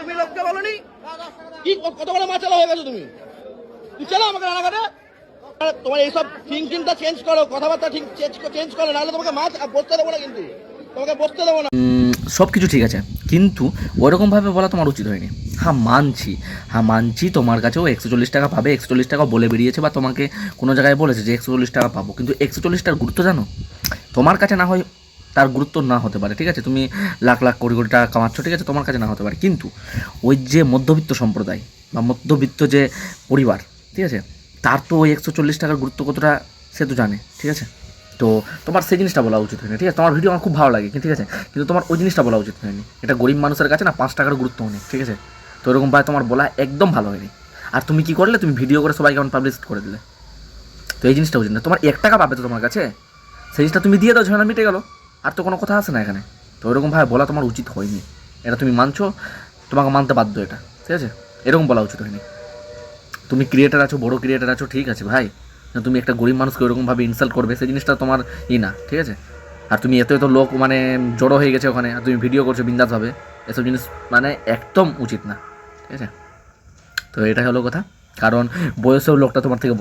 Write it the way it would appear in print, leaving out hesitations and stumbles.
তুমি লোককে বলনি কি কত বড় মাছালা হয়ে গেছো তুমি? তুই চলো আমাকে রানাঘাটে। তোমার এইসব থিঙ্কিংটা চেঞ্জ করো, কথাবার্তা ঠিক চেঞ্জ করো, নাহলে তোমাকে মাছ বসতে দেবো না, কিন্তু তোমাকে বসতে দেবো না। সব কিছু ঠিক আছে, কিন্তু ওরকমভাবে বলা তোমার উচিত হয়নি। হ্যাঁ মানছি তোমার কাছেও 140 টাকা পাবে, 140 টাকা বলে বেরিয়েছে, বা তোমাকে কোনো জায়গায় বলেছে যে 140 টাকা পাবো, কিন্তু 140 টাকার গুরুত্ব জানো? তোমার কাছে না হয় তার গুরুত্ব না হতে পারে, ঠিক আছে, তুমি লাখ লাখ কোটি কোটি টাকা কামাচ্ছ, ঠিক আছে, তোমার কাছে না হতে পারে, কিন্তু ওই যে মধ্যবিত্ত সম্প্রদায় বা মধ্যবিত্ত যে পরিবার, ঠিক আছে, তার তো ওই 140 টাকার গুরুত্ব কতটা সে তো জানে, ঠিক আছে। তো তোমার সেই জিনিসটা বলা উচিত হয়নি, ঠিক আছে। তোমার ভিডিও আমার খুব ভালো লাগে, ঠিক আছে, কিন্তু তোমার ওই জিনিসটা বলা উচিত হয়নি। এটা গরিব মানুষের কাছে না 5 টাকার গুরুত্ব অনেক, ঠিক আছে। তো এরকমভাবে তোমার বলা একদম ভালো হয়নি। আর তুমি কী করলে, তুমি ভিডিও করে সবাইকে এখন পাবলিশ করে দিলে। তো এই জিনিসটা উচিত না। তোমার 1 টাকা পাবে তো তোমার কাছে, সেই জিনিসটা তুমি দিয়ে দাও, ঝামেলা মিটে গেলো, আর তো কোনো কথা আসে না এখানে। তো এরকমভাবে বলা তোমার উচিত হয়নি। এটা তুমি মানছো, তোমাকে মানতে বাধ্য এটা, ঠিক আছে। এরকম বলা উচিত হয়নি। তুমি ক্রিয়েটার আছো, বড় ক্রিয়েটার আছো, ঠিক আছে ভাই, তুমি একটা গরিব মানুষকে ওরকমভাবে ইনসাল্ট করবে, সেই জিনিসটা তোমার না, ঠিক আছে। আর তুমি এত এত লোক মানে জড়ো হয়ে গেছে ওখানে, আর তুমি ভিডিও করছো বিন্দাসভাবে, এসব জিনিস মানে একদম উচিত না, ঠিক আছে। তো এটাই হলো কথা, কারণ বয়সেও লোকটা তোমার থেকে